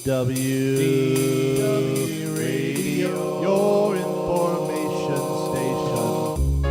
WDW Radio, your information station.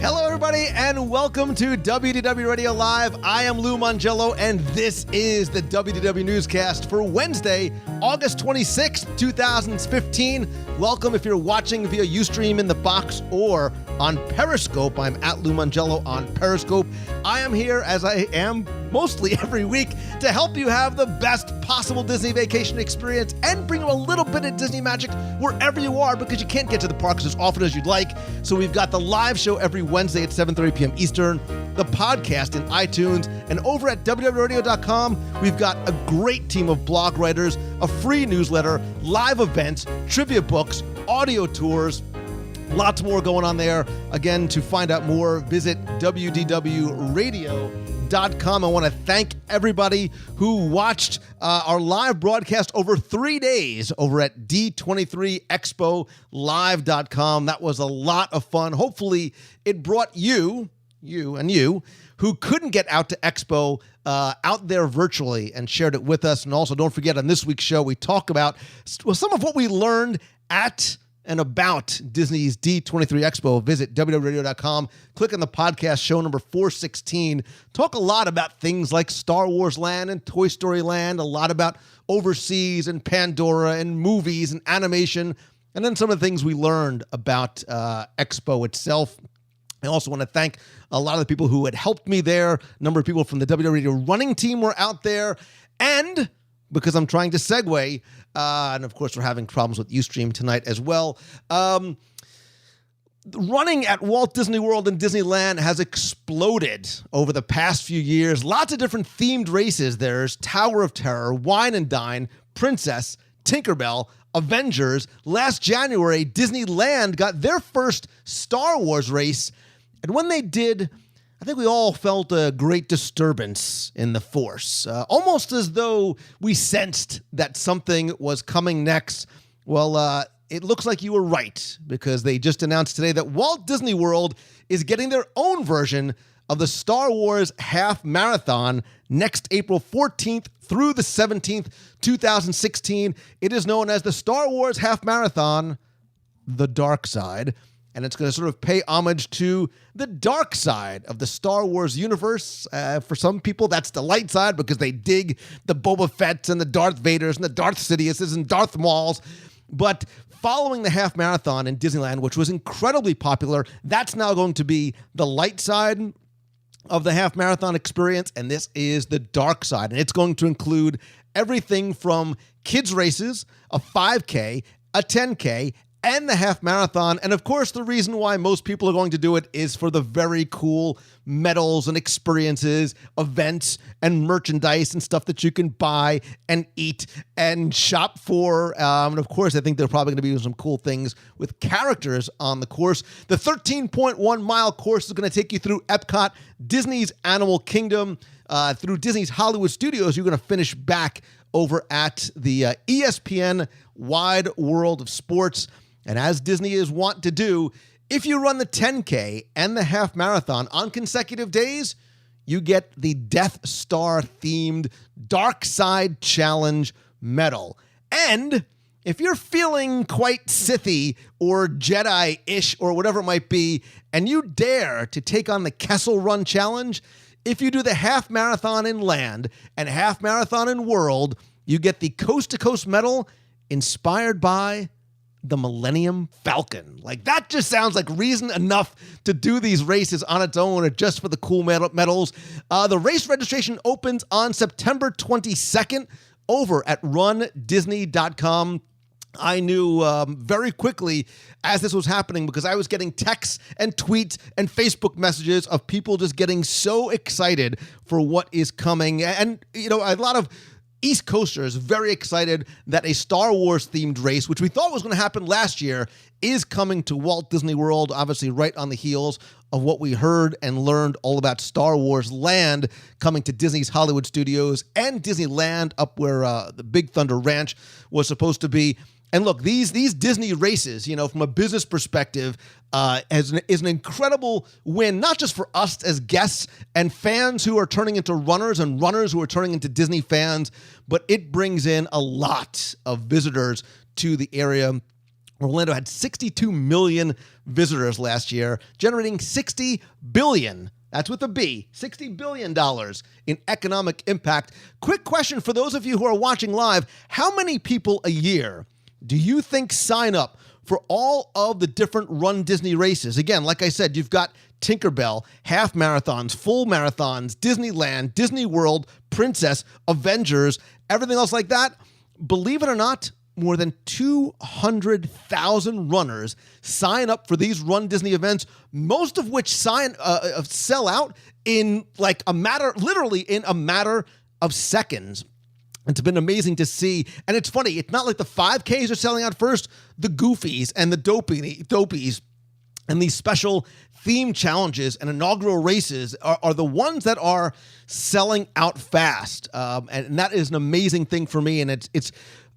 Hello, everybody, and welcome to WDW Radio Live. I am Lou Mongello, and this is the WDW Newscast for Wednesday, August 26th, 2015. Welcome if you're watching via Ustream in the box or on Periscope. I'm at Lou Mongello on Periscope. I am here, as I am mostly every week, to help you have the best possible Disney vacation experience and bring you a little bit of Disney magic wherever you are, because you can't get to the parks as often as you'd like. So we've got the live show every Wednesday at 7:30 p.m. Eastern, the podcast in iTunes, and over at WDWRadio.com, we've got a great team of blog writers, a free newsletter, live events, trivia books, audio tours, lots more going on there. Again, to find out more, visit WDWRadio.com. I want to thank everybody who watched our live broadcast over 3 days over at D23ExpoLive.com. That was a lot of fun. Hopefully, it brought you who couldn't get out to Expo out there virtually and shared it with us. And also, don't forget, on this week's show, we talk about some of what we learned at and about Disney's D23 Expo. Visit WDWRadio.com, click on the podcast, show number 416. Talk a lot about things like Star Wars Land and Toy Story Land, a lot about overseas and Pandora and movies and animation, and then some of the things we learned about Expo itself. I also want to thank a lot of the people who had helped me there. A number of people from the WDW Radio running team were out there. And because I'm trying to segue, and of course we're having problems with Ustream tonight as well, running at Walt Disney World and Disneyland has exploded over the past few years. Lots of different themed races. There's Tower of Terror, Wine and Dine, Princess, Tinkerbell, Avengers. Last January, Disneyland got their first Star Wars race. And when they did, I think we all felt a great disturbance in the force, almost as though we sensed that something was coming next. Well, it looks like you were right, because they just announced today that Walt Disney World is getting their own version of the Star Wars Half Marathon next April 14th through the 17th, 2016. It is known as the Star Wars Half Marathon, The Dark Side. And it's going to sort of pay homage to the dark side of the Star Wars universe. For some people, that's the light side, because they dig the Boba Fett's and the Darth Vaders and the Darth Sidious's and Darth Mauls. But following the half marathon in Disneyland, which was incredibly popular, that's now going to be the light side of the half marathon experience. And this is the dark side. And it's going to include everything from kids races, a 5K, a 10K, and the half marathon. And of course, the reason why most people are going to do it is for the very cool medals and experiences, events, and merchandise and stuff that you can buy and eat and shop for. And of course, I think they're probably going to be doing some cool things with characters on the course. The 13.1-mile course is going to take you through Epcot, Disney's Animal Kingdom, through Disney's Hollywood Studios. You're going to finish back over at the ESPN Wide World of Sports. And as Disney is wont to do, if you run the 10K and the half marathon on consecutive days, you get the Death Star-themed Dark Side Challenge medal. And if you're feeling quite Sithy or Jedi-ish or whatever it might be, and you dare to take on the Kessel Run Challenge, if you do the half marathon in land and half marathon in world, you get the coast-to-coast medal inspired by the Millennium Falcon. Like, that just sounds like reason enough to do these races on its own or just for the cool medals. The race registration opens on September 22nd over at rundisney.com. I knew very quickly as this was happening, because I was getting texts and tweets and Facebook messages of people just getting so excited for what is coming. And, you know, a lot of East Coasters very excited that a Star Wars themed race, which we thought was going to happen last year, is coming to Walt Disney World, obviously right on the heels of what we heard and learned all about Star Wars Land coming to Disney's Hollywood Studios and Disneyland up where the Big Thunder Ranch was supposed to be. And look, these Disney races, from a business perspective, is an incredible win, not just for us as guests and fans who are turning into runners and runners who are turning into Disney fans, but it brings in a lot of visitors to the area. Orlando had 62 million visitors last year, generating $60 billion. That's with a B, $60 billion in economic impact. Quick question for those of you who are watching live. How many people a year do you think sign up for all of the different Run Disney races? Again, like I said, you've got Tinkerbell, half marathons, full marathons, Disneyland, Disney World, Princess, Avengers, everything else like that. Believe it or not, more than 200,000 runners sign up for these Run Disney events, most of which sell out in literally in a matter of seconds. It's been amazing to see. And it's funny, it's not like the 5Ks are selling out first. The Goofies and the Dopies and these special theme challenges and inaugural races are the ones that are selling out fast. And that is an amazing thing for me. And it's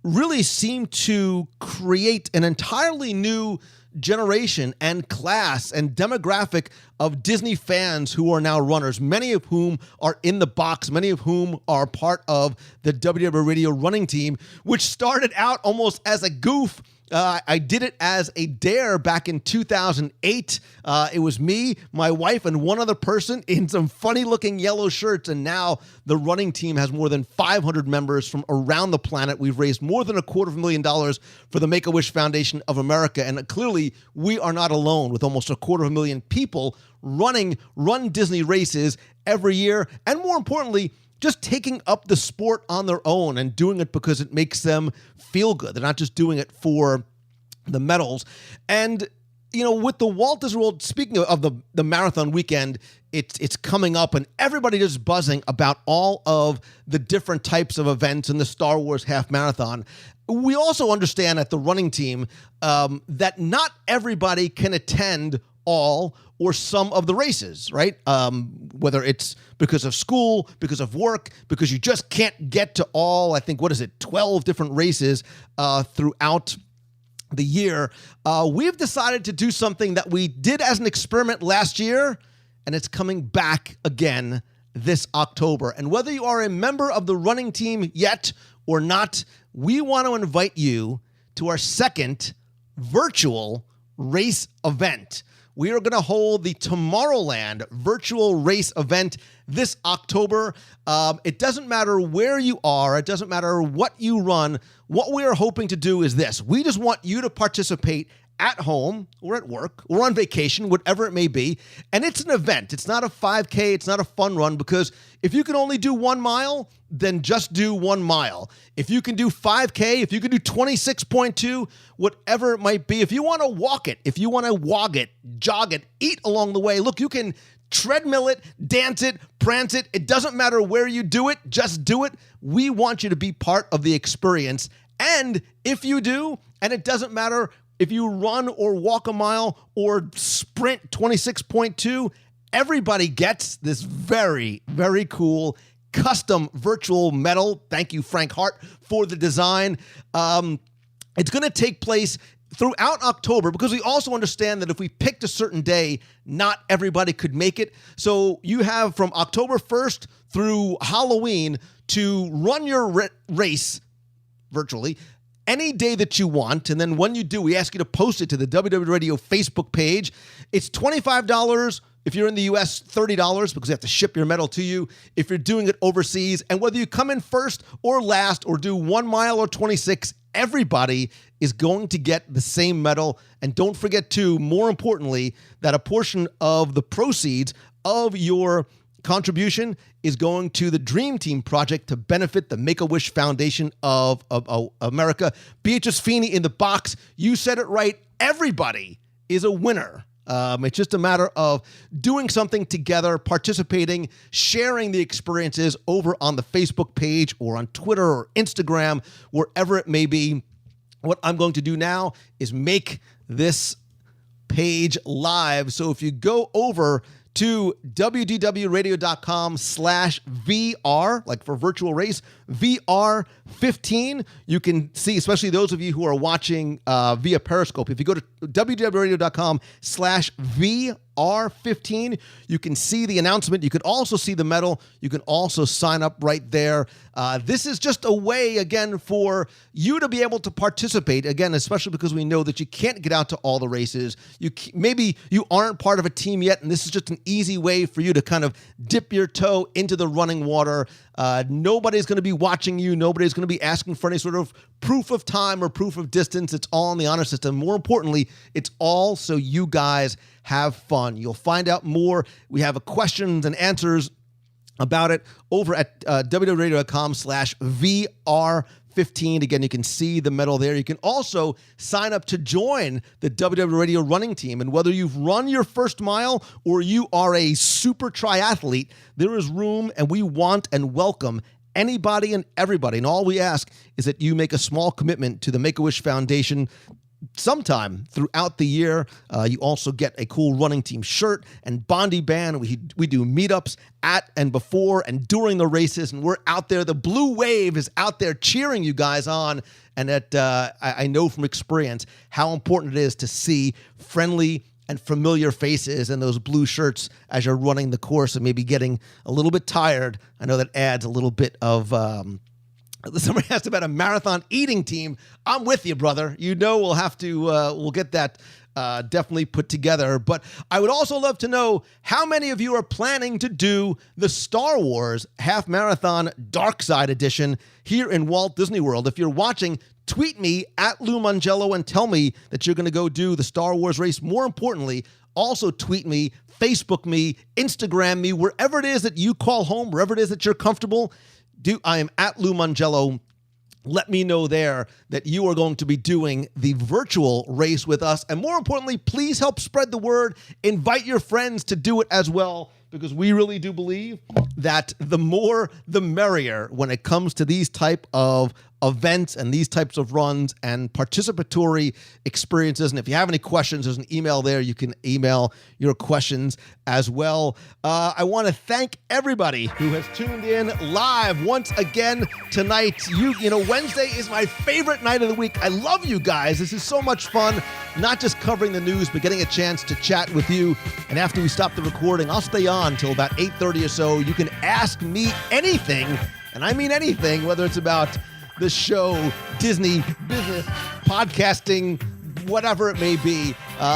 really seemed to create an entirely new generation and class and demographic of Disney fans who are now runners, many of whom are in the box, many of whom are part of the WDW Radio running team, which started out almost as a goof. I did it as a dare back in 2008. It was me, my wife, and one other person in some funny-looking yellow shirts, and now the running team has more than 500 members from around the planet. We've raised more than $250,000 for the Make-A-Wish Foundation of America, and clearly we are not alone with almost 250,000 people running Run Disney races every year, and more importantly, just taking up the sport on their own and doing it because it makes them feel good. They're not just doing it for the medals. And, with the Walt Disney World, speaking of the marathon weekend, it's coming up and everybody is buzzing about all of the different types of events in the Star Wars half marathon. We also understand at the running team that not everybody can attend all or some of the races, right? Whether it's because of school, because of work, because you just can't get to all, 12 different races throughout the year. We've decided to do something that we did as an experiment last year, and it's coming back again this October. And whether you are a member of the running team yet or not, we want to invite you to our second virtual race event. We are going to hold the Tomorrowland virtual race event this October. It doesn't matter where you are. It doesn't matter what you run. What we are hoping to do is this. We just want you to participate at home or at work or on vacation, whatever it may be. And it's an event. It's not a 5K. It's not a fun run, because if you can only do 1 mile, then just do 1 mile. If you can do 5K, if you can do 26.2, whatever it might be, if you want to walk it, if you want to wog it, jog it, eat along the way, look, you can treadmill it, dance it, prance it. It doesn't matter where you do it, just do it. We want you to be part of the experience. And if you do, and it doesn't matter if you run or walk a mile or sprint 26.2, everybody gets this very, very cool custom virtual medal. Thank you, Frank Hart, for the design. It's going to take place throughout October, because we also understand that if we picked a certain day, not everybody could make it. So you have from October 1st through Halloween to run your race virtually any day that you want. And then when you do, we ask you to post it to the WDW Radio Facebook page. It's $25. If you're in the U.S., $30, because they have to ship your medal to you if you're doing it overseas. And whether you come in first or last or do 1 mile or 26, everybody is going to get the same medal. And don't forget, too, more importantly, that a portion of the proceeds of your contribution is going to the Dream Team Project to benefit the Make-A-Wish Foundation of America. Beatrice Feeney in the box. You said it right. Everybody is a winner. It's just a matter of doing something together, participating, sharing the experiences over on the Facebook page or on Twitter or Instagram, wherever it may be. What I'm going to do now is make this page live. So if you go over to wdwradio.com/VR, like for virtual race, VR15. You can see, especially those of you who are watching via Periscope, if you go to www.radio.com/VR15, you can see the announcement. You can also see the medal. You can also sign up right there. This is just a way, again, for you to be able to participate, again, especially because we know that you can't get out to all the races. Maybe you aren't part of a team yet, and this is just an easy way for you to kind of dip your toe into the running water. Nobody's going to be watching you. Nobody's going to be asking for any sort of proof of time or proof of distance. It's all in the honor system. More importantly, it's all so you guys have fun. You'll find out more. We have questions and answers about it over at www.radio.com/VR15. Again, you can see the medal there. You can also sign up to join the WDW Radio running team. And whether you've run your first mile or you are a super triathlete, there is room, and we want and welcome anybody and everybody. And all we ask is that you make a small commitment to the Make-A-Wish Foundation sometime throughout the year. You also get a cool running team shirt and Bondi band. We do meetups at and before and during the races, and we're out there. The blue wave is out there cheering you guys on. And I know from experience how important it is to see friendly and familiar faces in those blue shirts as you're running the course and maybe getting a little bit tired. I know that adds a little bit of somebody asked about a marathon eating team. I'm with you, brother. You know we'll have to, we'll get that definitely put together. But I would also love to know how many of you are planning to do the Star Wars Half Marathon Dark Side Edition here in Walt Disney World. If you're watching, tweet me at Lou Mangello and tell me that you're going to go do the Star Wars race. More importantly, also tweet me, Facebook me, Instagram me, wherever it is that you call home, wherever it is that you're comfortable. I am at Lou Mangello. Let me know there that you are going to be doing the virtual race with us. And more importantly, please help spread the word. Invite your friends to do it as well, because we really do believe that the more, the merrier when it comes to these type of events and these types of runs and participatory experiences. And if you have any questions, there's an email there. You can email your questions as well. I want to thank everybody who has tuned in live once again tonight. You know, Wednesday is my favorite night of the week. I love you guys. This is so much fun, not just covering the news, but getting a chance to chat with you. And after we stop the recording, I'll stay on until about 8:30 or so. You can ask me anything, and I mean anything, whether it's about the show, Disney, business, podcasting, whatever it may be,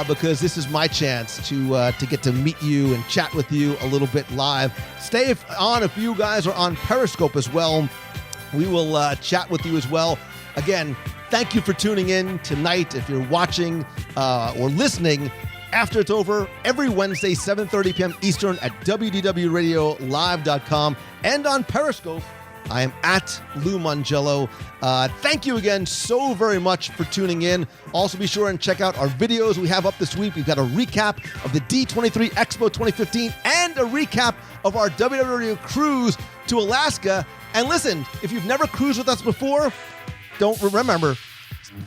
because this is my chance to get to meet you and chat with you a little bit live. Stay on if you guys are on Periscope as well. We will chat with you as well. Again, thank you for tuning in tonight. If you're watching or listening after it's over, every Wednesday, 7:30 p.m. Eastern at WDWRadioLive.com and on Periscope. I am at Lou Mangello. Thank you again so very much for tuning in. Also, be sure and check out our videos we have up this week. We've got a recap of the D23 Expo 2015 and a recap of our WDW cruise to Alaska. And listen, if you've never cruised with us before, don't remember,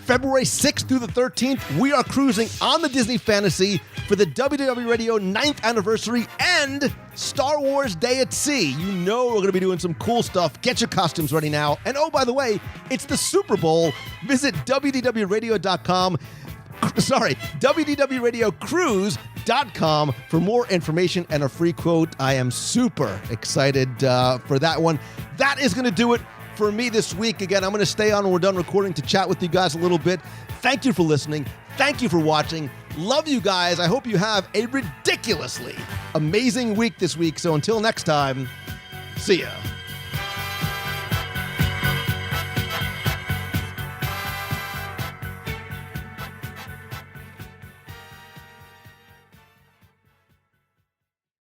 February 6th through the 13th, we are cruising on the Disney Fantasy for the WDW Radio 9th anniversary and Star Wars Day at Sea. You know we're going to be doing some cool stuff. Get your costumes ready now. And oh, by the way, it's the Super Bowl. Visit WDWRadio.com. WDWRadioCruise.com for more information and a free quote. I am super excited for that one. That is going to do it for me this week. Again, I'm going to stay on when we're done recording to chat with you guys a little bit. Thank you for listening. Thank you for watching. Love you guys. I hope you have a ridiculously amazing week this week. So until next time, see ya.